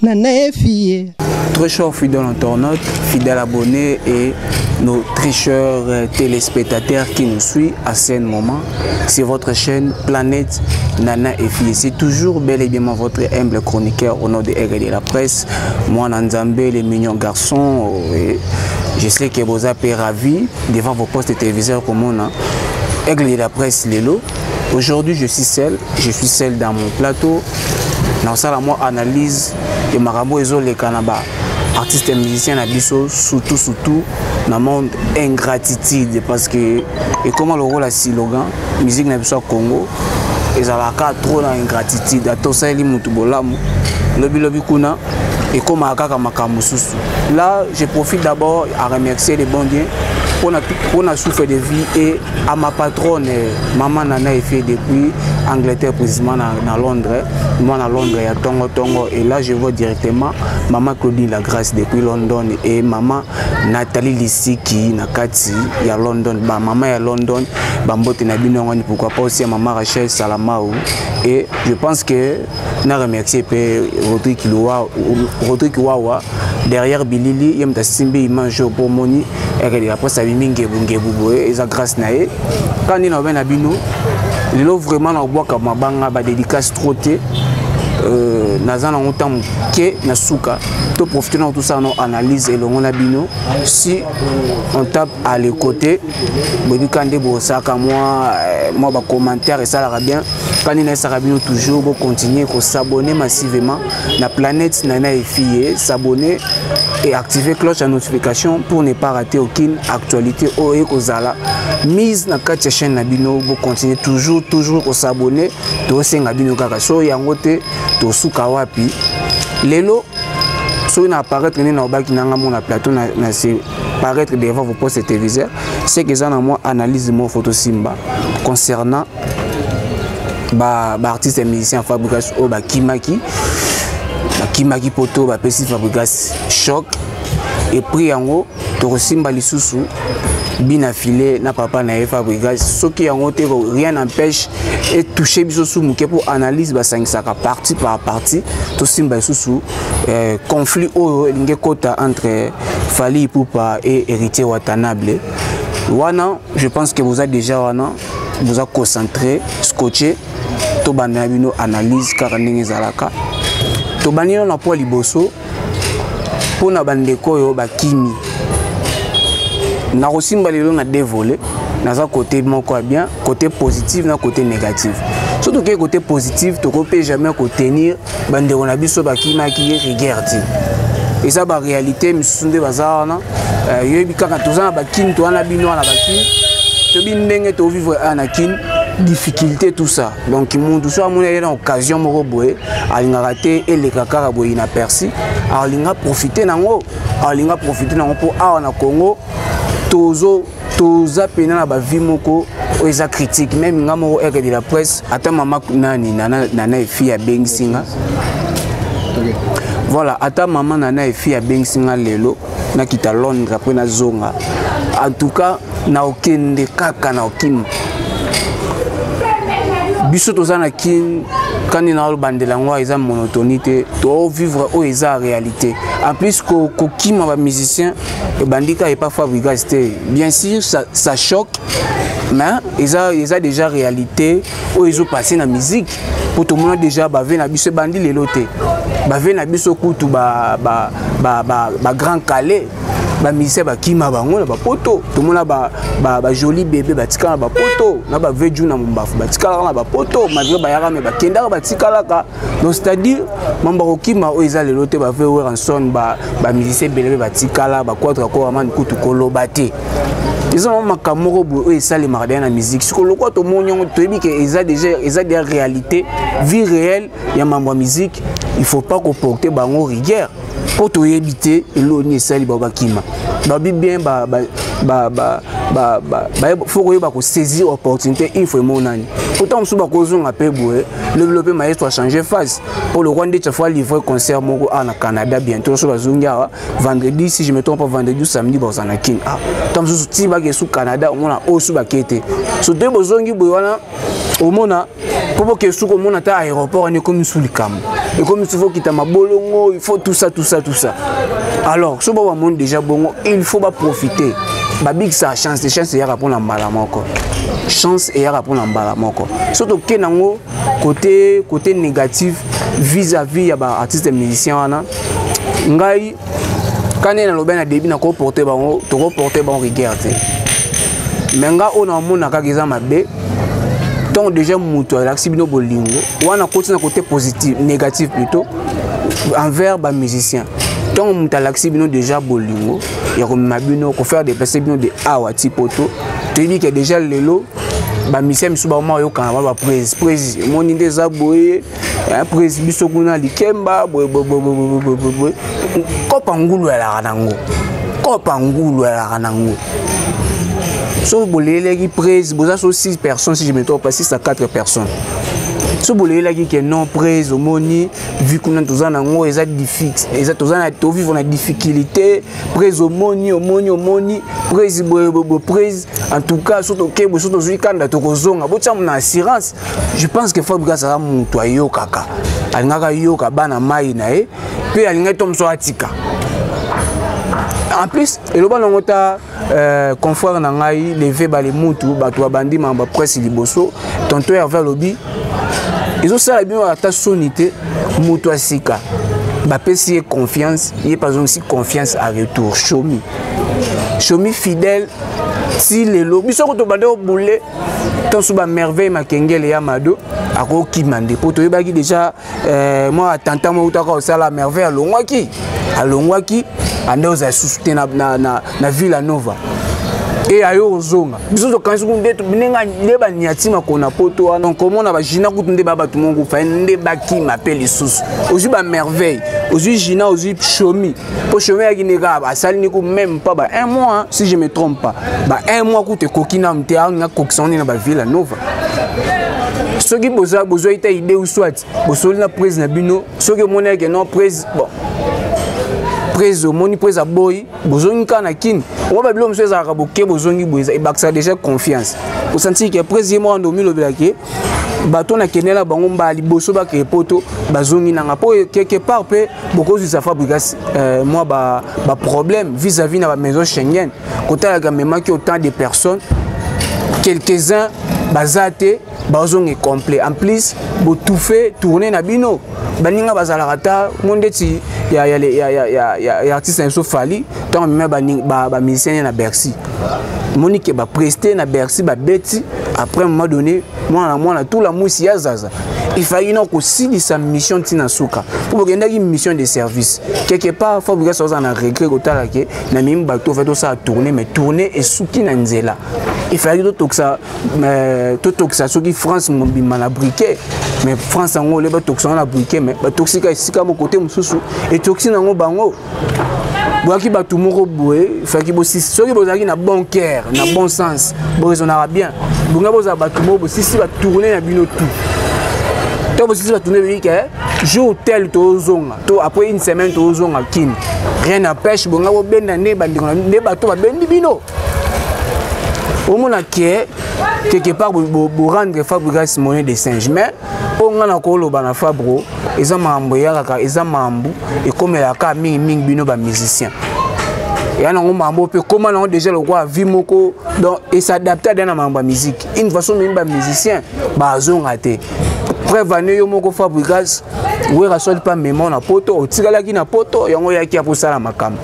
Nana FI. Très chers fidèles internautes, fidèles abonnés et nos tricheurs téléspectateurs qui nous suivent à ce moment, c'est votre chaîne Planète Nana FI. C'est toujours bel et bien votre humble chroniqueur au nom de R de la presse. Moi, Nanzambé, les mignons garçons, je sais que vous êtes ravis devant vos postes téléviseurs comme on a. Aigle de la presse, Lélo. Aujourd'hui, je suis seul dans mon plateau. Dans ça, moi, analyse de Marabo et les Kanaba. Artistes et musiciens n'abissent surtout dans le monde ingratitude parce que et comment le rôle à slogan musique n'abissent au Congo et ça va trop dans ingratitude à tout ça il mutubolamu lobby kuna et comme à kaka makamususu. Là je profite d'abord à remercier les bons dieux pour a souffert de vie et à ma patronne maman Nana fait depuis Angleterre précisément dans Londres. Moi à Londres il y a Tongo et là je vois directement maman Claudine Lagrâce depuis London et maman Nathalie Lissiki Nakati il y a London maman à London bambote na bino pourquoi pas aussi maman Rachel Salamao et je pense que na remercier Rodrigue Wawa derrière Bilili yem ta simbi mange pour moni et après ça mingi bungebugo et ça grâce nae quand ni na ben na bino lelo vraiment na boka mabanga ba dédicace troté nazana ontam ke na suka to profiter de tout ça on analyse et on a bino si on tape à les côtés bodi kande bo saka moi ba commentaire et ça la bien quand il ça bino toujours pour continuer à s'abonner massivement la planète Nana FI s'abonner et activer cloche de notification pour ne pas rater aucune actualité ou ekozala mise na quatre chaîne na bino pour continuer toujours à s'abonner to senga bino kaka so yango te to suka wapi lelo so na apparaître na obaki na mon plateau na c'est paraître devant vos postes téléviseurs c'est que ça na moi analyse mon photo Simba concernant artiste et musicien fabrication au Kimaki poto pesi fabrication choc et prix en haut to Simba lisusu bien affilé na papa na fabrication ce qui en haut rien n'empêche et toucher biso sous mouké pour analyse ba saka partie par partie to Simba lisusu conflit au linge kota entre Fally Ipupa et Héritier Watanabe wana je pense que vous êtes déjà wana vous a concentré scotché to bana bino analyse car ndenge zalaka to banino na po liboso pona bandeko yo bakimi na rosimba lelo na dévolé na côté moko bien côté positif na côté négatif surtout que côté positif to ko peut jamais ko tenir bandeko na biso bakima ki regarde et ça ba réalité misunde bazana yebi kaka tozana bakini to ana bino na bakini to bindenge to vivre anakin difficulté tout ça donc monde soit mon une occasion moko boye alinga raté et les kakara boye na persi alinga profiter nango pour a na Congo toza pena na ba vie moko eza critique même ngamo R de la presse ata mama nani Nana FI ya Bengsinga voilà ata maman Nana FI ya Bengsinga lelo na kita Londres après na zonga en tout cas na okende kaka na okim biso tozana kin quand il a bandela ngwa eza monotonité to vivre au eza réalité en plus ko kima ba musicien et bandika et pas fabriqué bien sûr ça choque mais ils a déjà réalité où ils ont passé la musique pour tout le monde déjà bavé na biso bandi leloté bavé na biso kutu ba grand calais ba musicien ba kima bango na ba poto tout le monde ba joli bébé ba tika na ba poto na ba veju na mbafu ba tika na ba poto malgré ba yara me ba kenda ba tika la ka donc c'est-à-dire mamba ko kima o eza leloté ba ve ranson ba musicien belebe ba tika la ba quatre ko amani kutu ko lobate. Ils ont un camarade et ça les maradiens la musique. Ce que le quoi tout le monde te dit que ils ont des réalités, vie réelle. Il y a ma musique. Il faut pas comporter bango rigueur. pour te éviter l'oni sali babakima babi bien faut que saisir opportunité il faut monani pourtant on souba kozonga pe boé le maestro a changé face pour le Rwanda tu fois livrer concert moko na Canada bientôt sur bazonga vendredi si je me trompe pas vendredi ou samedi bozana kin ah tant sous ti ba ke sous Canada on a osu ba kete so de bozongi boyana au mona pour que sous comme on a aéroport on est comme sous le cam et comme il faut quitter ma bolongo il faut tout ça alors ce bon monde déjà bon il faut pas profiter babik sa chance ya pour la mbala moko chance et ya pour la mbala moko surtout que nango côté négatif vis-à-vis ya ba artiste musicien wana ngai quand na lobe na début na ko porter bango to ko porter bon regarder mais nga on a mona ka kiza mabe donc déjà muto l'axibino bolingo wana côté na côté positif négatif plutôt envers ba musicien donc muta l'axibino déjà bolingo ya ko mabino ko faire des personnes de awa tipoto tu dis que déjà lelo ba musicien misuba ma yo kan ba prise moni des aboye prise biso kuna likemba kopangulu ala kanango so bolele qui prise boza so 6 personnes si je me trompe pas 6 à 4 personnes so bolele qui que non prise moni vu qu'on tous en ngo eza difficile eza tous en to vivre na difficulté prise moni prise prise en tout cas surtout que bo surtout zui kanda to kozonga bo tsa na assurance je pense que Fabrice ça mutu ayo kaka alingaka yoka bana mai na e pe alinga tomso atika en plus le bon ngota confrère na ngai levé ba le mutu bato bandi mamba presse liboso tonto Hervé Lobi ils ont ça bien à ta sonité mutu asika ba pesi confiance il pas aussi confiance à retour chomi fidèle si les lobby so ko bande boule ton suba merveille makengele ya mado ako kimande poto yebaki déjà moi attentant moi utaka osala merveille alongwaki andoza susute na Villa Nova et ayo zonga biso quand su kundeto binenga ndeba nyatima kona poto donc comment na ba jina kutunde baba tumongo fa ndeba ki m'appelle sous ozu ba merveille ozu jina ozu chomi po chomi ya kineka asali ni ko même pas ba un mois si je me trompe pas ba un mois ku te kokina mte nga kokisoni na ba Villa Nova soki bozo ita idée ou soit bosoli na prise na bino soki mona que non prise bon prise moni prise a boy bozongi kana kin on va bilo mseza ka boke bozongi boza e baksa déjà confiance pour sentir que prise mo ando mi lobelake bato na kenela bango mbali boso ba ke poto bazongi nanga po quelque part pe beaucoup de sa fabrication moi ba problème vis-à-vis na ba maison Schengen kota la même que autant de personnes quelques-uns bazate bazongi complet en plus bo tout fait tourner na bino baninga bazalakata mondeti ya artiste en fali tant même ba musicien na Bercy Monique ba presté na Bercy ba beti après un moment donné moi tout la mousse ya zaza il fallait non aussi sa mission tina suka pour que une mission de service quelque part faut que ça en regret kotala ke na mimi bato fait ça tourner mais tourner et souki na nzela il fallait tout ça ce qui France mobima na briquet mais France en le bato ça na briquet mais bato sika mo côté mususu et toxine en bango boaki bato moko boé faki bo si soki bozaki na bon cœur na bon sens bo raisonnera bien bonga boza bato mo bo si ba tourner na bino tout to bo si ba tourner bi ke jour tel to zonga to après une semaine to zonga kin rien n'empêche bonga bo benda ne bandiko ne bato ba bendi bino au moins quelque part pour rendre Fabrice monnaie de singe mais on a encore le Fabro ils ont mambo yaka ils ont mambo et comme la ka ming bino ba musicien et on a mambo peut comment on déjà le roi vimoko donc et s'adapter à dans mambo musique une façon même ba musicien ba zonga te prévenir yo moko Fabrice oui rasol pas mémoire na poto o tigala ki na poto yango yaki a pour ça la makam.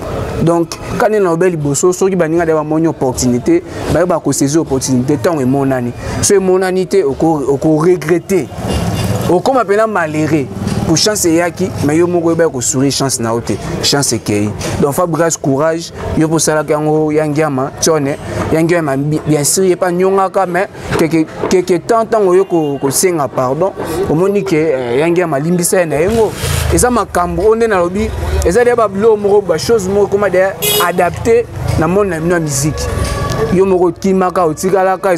Donc quand on a belle bosso so ki baninga d'avoir mon opportunité ba ko saisir opportunité tant et mon année so mon annité au regretter au comme appela malheureux pour chance yaki mais yo moko ba ko sourire chance na ote chance kei donc Fabrice courage yo pour ça la kango yangiama tone yangiama bien sûr pas nyonga mais quelque temps yo ko senga pardon au moni que yangiama limbisa na yengo Et ça m'a cambré, on est dans le lobby. Et ça, il y a des choses adaptées dans le monde de la musique. Il y a des choses qui sont adaptées.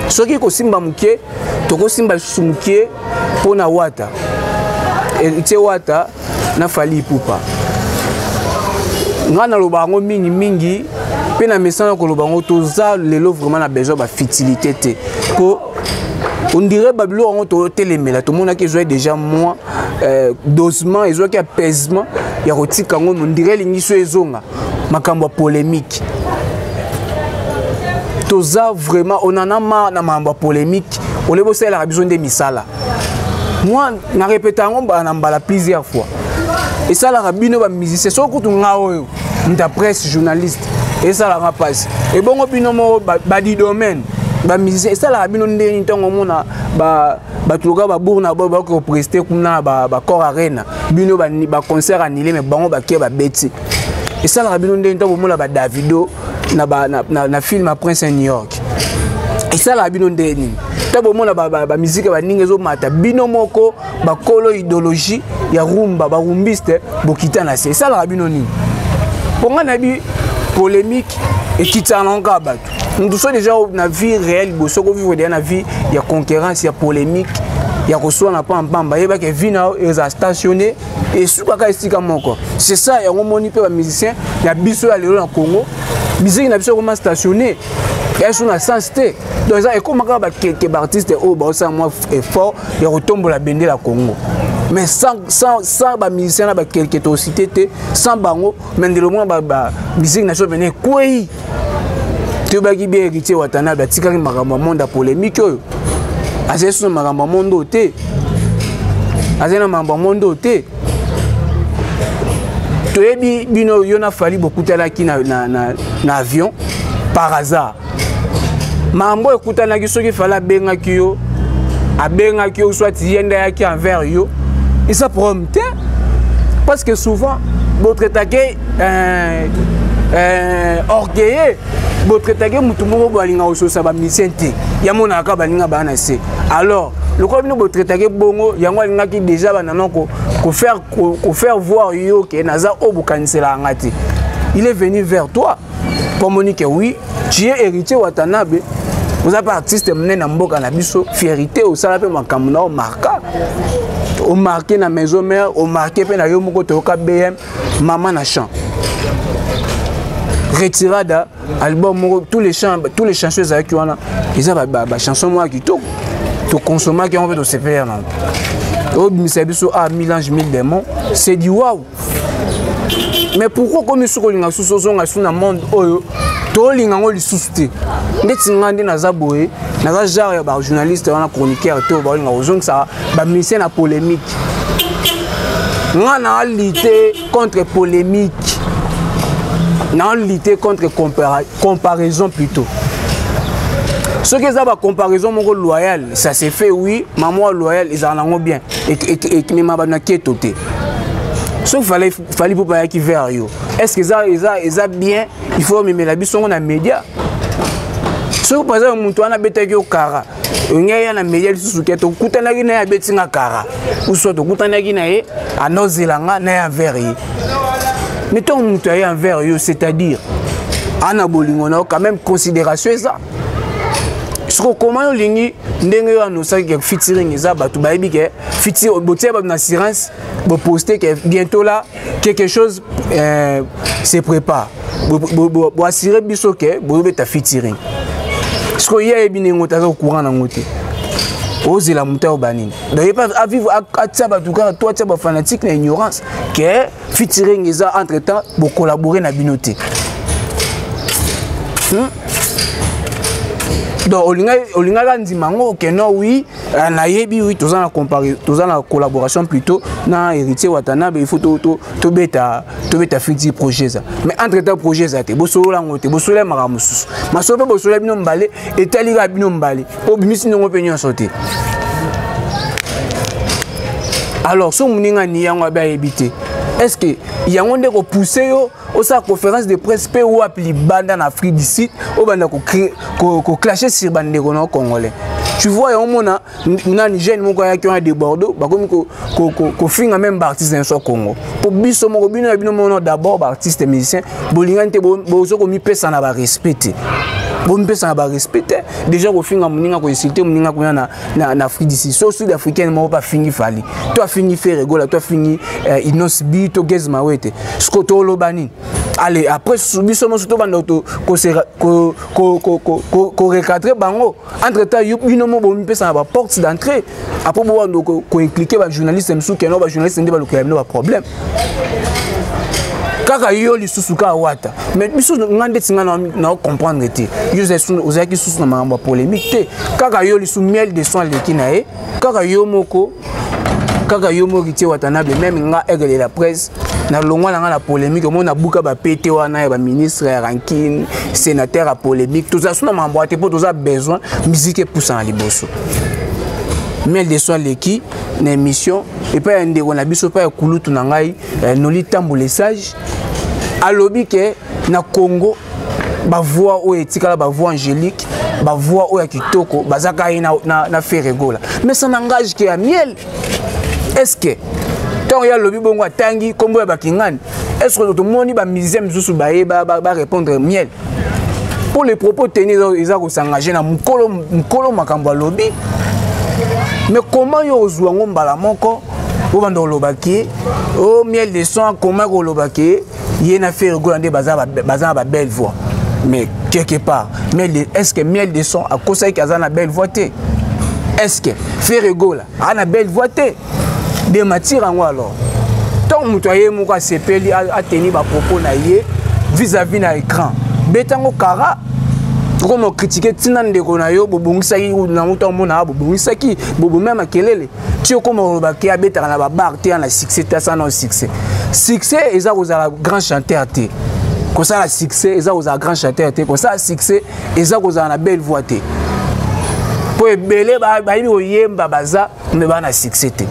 Ce qui est simba muké, toko simba sumuké pour na wata. Et tu wata na fali poupa. Ngana lo bango mingi mingi, pe na mesana ko lo bango toza lelo vraiment na besoin ba fertilité te. Ko on dirait babilo on to telemela, tout le monde a qui joué déjà moins dosement, ils ont qui apaisement, ya kotika ngo on dirait lingi so ezonga, makambo polémique. Toza vraiment on en a marre na mamba polémique on les bosse la besoin des misala moi na répété on na mbala plusieurs fois et ça la rabino ba musicien so ko tunga oyo nta presse journaliste et ça la passe et bon bino mo ba di domaine ba musicien et ça la rabino ndeni ntongo mona ba tuloka ba bourna ba ko prester kuna ba corps arena bino ba concert annulé mais bango ba ke ba beti et ça la rabino ndeni ntongo mona ba Davido na film à Prince New York. Et ça la bino ndeni. Tabo mona ba musique ba ningezo mata bino moko ba kolo idéologie ya rumba ba rumbiste bokita na c'est ça la bino ni. Pour moi na bi polémique et kitsananga batu. Nous sommes déjà na vie réelle bosoko vivre déjà na vie ya concurrence ya polémique ya koso na pa mbamba yeba ke vina eza stationné et sukaka estika moko. C'est ça ya ngomoni pe ba musicien ya biso ya lelo na Congo. Musique n'a pas comment stationner. Elles sont à sensité. Donc ça et comment quelques artistes au bas ça moi effort et retombe la bende la Congo. Mais sans ba musicien ba quelques tocité sans bango mais de le moins ba musique n'a pas venir quoi. Tu vas qui bien héritier watana ba tika ki makambo monde polémique yo. Azeso makambo monde té. Azena makambo monde té. Toyebi bino yona fali bokutala ki na avion par hasard. Mambo ekutana ki soki fala benga ki yo abenga ki yo soit yenda yaki envers yo. Et ça prompte parce que souvent votre taquet orgueilleux votre taquet mutu moko balinga ososa ba misente ya mona ka balinga bana se. Alors le quoi bino votre taquet bongo yango alinga ki déjà banana ko faire voir yo que naza obukanisela ngati. Il est venu vers toi pour monique oui, tu es héritier Watanabe. Vous avez pas artiste mené na mboka na biso fierté au sala pe makamuna o marka. O marqué na maison mère, o marqué pe na yo moko to ka BM maman na chant. Retirada album tous les chansons avec wana ils a ba chanson moi qui to consommer qui on veut de se faire non. Au bisabiso a mélange mille démons, c'est du waouh. Mais pourquoi comme ils sont linga sous-sozonga sous na monde oyo to linga ngo li sous-té. Ndeti ngandi na zaboé, na za genre ya ba journaliste wana chroniqueur to ba linga ozong ça ba ministère na polémique. Ngana lutter contre polémique. Non lutter contre comparaison plutôt. Ce qui est la comparaison mon loyal, ça s'est fait oui, maman loyal ils en ont bien et qui m'a banné qui est toté. Sauf fallait pour pas qui vers yo. Est-ce que ça bien, il faut même la bison on a média. Sauf par exemple mon toi na beta yo kara. Ngaya na média sous que to kutana ki na betinga kara. Ou soit to kutana ki na e anozelanga na vers yi. Mettons mon toi envers yo, c'est-à-dire ana bolingo na quand même considération ça. Comment on lingi ndenge yo annoncer que featuring eza batu bayebi ke featuring botia ba assurance bo poster que bientôt là quelque chose se prépare bo assurer biso ke bo beta featuring parce que hier ebi nengo taza au courant na ngote oser la monter au banine donc pas à vivre à tia batu ka toi tia ba fanatique na ignorance que featuring eza entre temps bo collaborer na binoté. Donc, Olinga Gandimango, que non, oui, na yebi, oui, tous en la collaboration plutôt, na héritier Watanabe, il faut tout bêta futur projet ça. Mais entre temps projet ça, te bosolo la ngote, bosolo maramusus. Ma sope bosolo bino mbale, et taliga bino mbale. Au bimisi non opinion sauté. Alors, si on n'a pas évité, est-ce que il y a un monde qui pousse au sa conférence de presse ou appli bande en Afrique du Sud ou bande ko clasher sur bande congolais. Tu vois, on a une jeune qui a des Bordeaux, qui finit même artiste dans le Congo. Pour biso mo bino bino d'abord artiste musicien, bolingante bozo ko mi pesa na ba respecter. Bon pesa na ba respecter. Déjà ko finga muninga ko insulter muninga ko na Afrique d'ici. So sud africaine mo pas fini fali. Toi fini faire rigola, toi fini inos bi to gezma wete. Skoto lobani. Allez, après biso mo surtout bando ko recadrer bango. Entre temps bino mo bo mi pesa na ba porte d'entrée. Après bo ko impliquer ba journaliste msou ke no ba journaliste ndeba lo no ba problème. Kaka yo li susuka wata mais biso ngande tinga na comprendre te yo za ki susu na mamba polémique te kaka yo li su miel de son leki na e kaka yo moko ti watanabe même nga egele la presse na longwa na la polémique mo na buka ba pété wana ba ministre ya ranking sénateur à polémique tout ça suna mamba te pour tout ça besoin musique pour ça liboso miel de son leki na émission et pas ende on a biso pas kulutu na ngai noli tambole sage alobi ke na Congo ba voix o etikala ba voix angélique ba voix o ya kitoko bazaka na faire rigola mais ça n'engage que à miel est-ce que tant ya lobi bongo atangi kombo ya bakingani est-ce que tout moni ba musicien mzusu ba répondre miel pour les propos tenus ils ont s'engager na mukolo makambo lobi mais comment yo ozwa ngombala moko obanda olobaki o miel de son comment olobaki yena fait rigoler bazar ba belle voix mais quelque part est-ce que miel de son a conseil qu'azana belle voix te est-ce que fait rigoler ana belle voix te de matière en alors tant mutoye moko sepeli a tenir ba propos na ye vis-à-vis na écran betango kara comment critiquer tinande kona yo bobongisaki na muto mona bobongisaki bobo même akelele tio comment olobaki abeta na ba bar te na succès ta ça non succès eza kozala grand chanteur te ko ça la succès eza kozala grand chanteur te ko ça succès eza kozala na belle voix te po ebele ba yibi oyemba baza me ba na succès te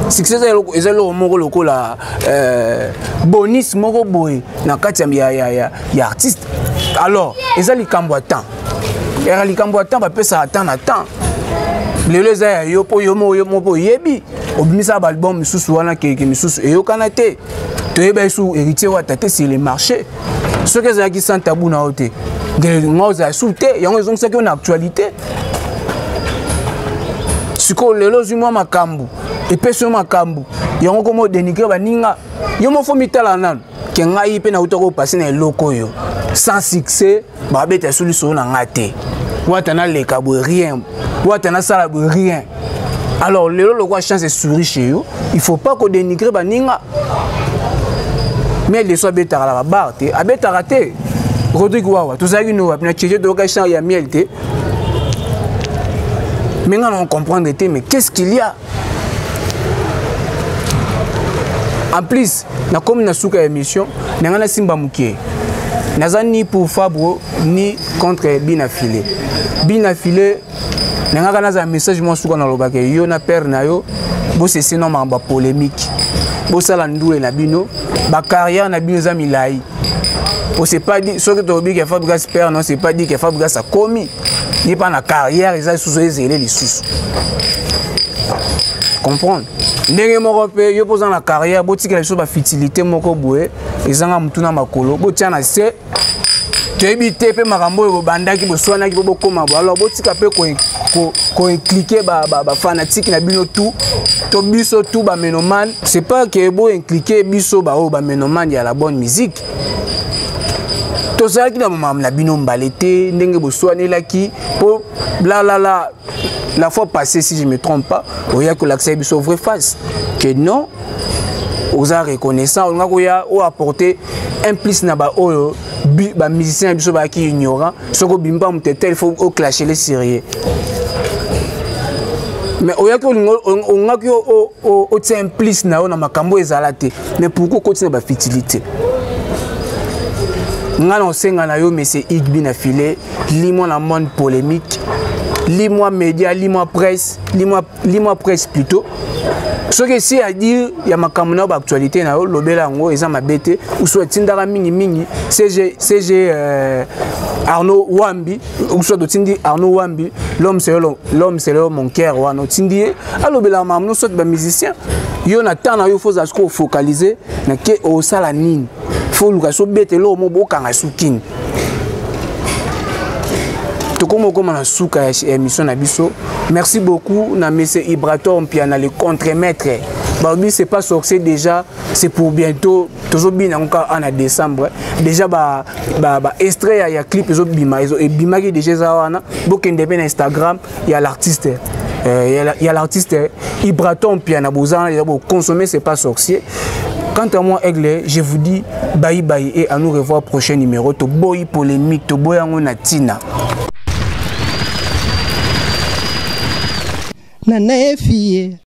succès eza lo moko lokola bonus moko boy na kati ya artiste alors eza likambo temps era likambo temps ba pesa temps na temps lelo eza yo po yo mo yebi obimisa ba album misusu wana ke misusu eyo kanate to yeba su héritier wa tate sur le marché ce que ça qui sans tabou na ote de ngoza souté yango ezong ça que na actualité siko lelo zuma makambu epeso makambu yango komo dénigrer baninga yo mo fo mitala nan ke ngai pe na utoko passer na loko yo sans succès ba beta solution na ngate watana le kabo rien watana sala rien alors le quoi chance souris chez yo il faut pas qu'on dénigrer baninga mais les soit beta la barre te abeta raté Rodrigue Wawa tout ça qui nous na tchété de occasion ya miel te maintenant on comprend mais qu'est-ce qu'il y a en plus na comme na souka émission na simba mukie naza ni pour Fabro ni contre Binafilé nanga naza message mo souka na lobake yo na père na yo bo c'est sinon mamba polémique bo sala ndoué na bino ba carrière na bino za milai on sait pas dit ce que tu dis que Fabregas père non c'est pas dit que Fabregas a commis ni pas na carrière ils a sous les sous comprendre ndenge moko pe yo poza na carrière botika biso ba futilité moko boye ezanga mutuna makolo botia na se tebite pe makambo yo bandaki boswana ki bokoma bo alors botika pe ko cliquer ba fanatique na bino tout to biso tout ba menoman c'est pas que bo cliquer biso ba menoman ya la bonne musique to ça ki na mam na bino mbalete ndenge boswana laki po la fois passée, si je ne me trompe pas, il y a que l'accès est vrai face. Que non, on a reconnaissant, on a apporté un plus na ba musicien qui ignorant, ce que bimba il faut clasher les sérieux. Mais on a un plus na makambo ezalate. Mais pourquoi continuer la futilité? On a lancé mais c'est Binafilé, limon la monde polémique. lis-moi média, lis-moi presse, lis-moi presse plutôt. Ce que c'est à dire, il y a ma caméra d'actualité, l'obéla en haut, ils ont ma bête, ou soit Tindara Mini, CG Arnaud Wambi, ou soit Tindi Arnaud Wambi, l'homme c'est l'homme, mon cœur, ou Arnaud Tindi, alors l'obéla, nous sommes des musiciens. Il y a un temps, il faut focaliser, il faut que salanine, il faut que so bête l'homme, il faut que soukin. Merci beaucoup na monsieur Ibraton Piana le contre-maître. Babi c'est pas sorcier déjà, c'est pour bientôt toujours bien encore en décembre. Déjà extrait il y a clip et bima qui déjà zawana bokende ben Instagram, il y a l'artiste il y a l'artiste Ibraton Piana Bozan, il faut consommer c'est pas sorcier. Quant à moi, Aigle, je vous dis bye bye et à nous revoir prochain numéro. To boy polémique, to boy angona tina. Nana fille.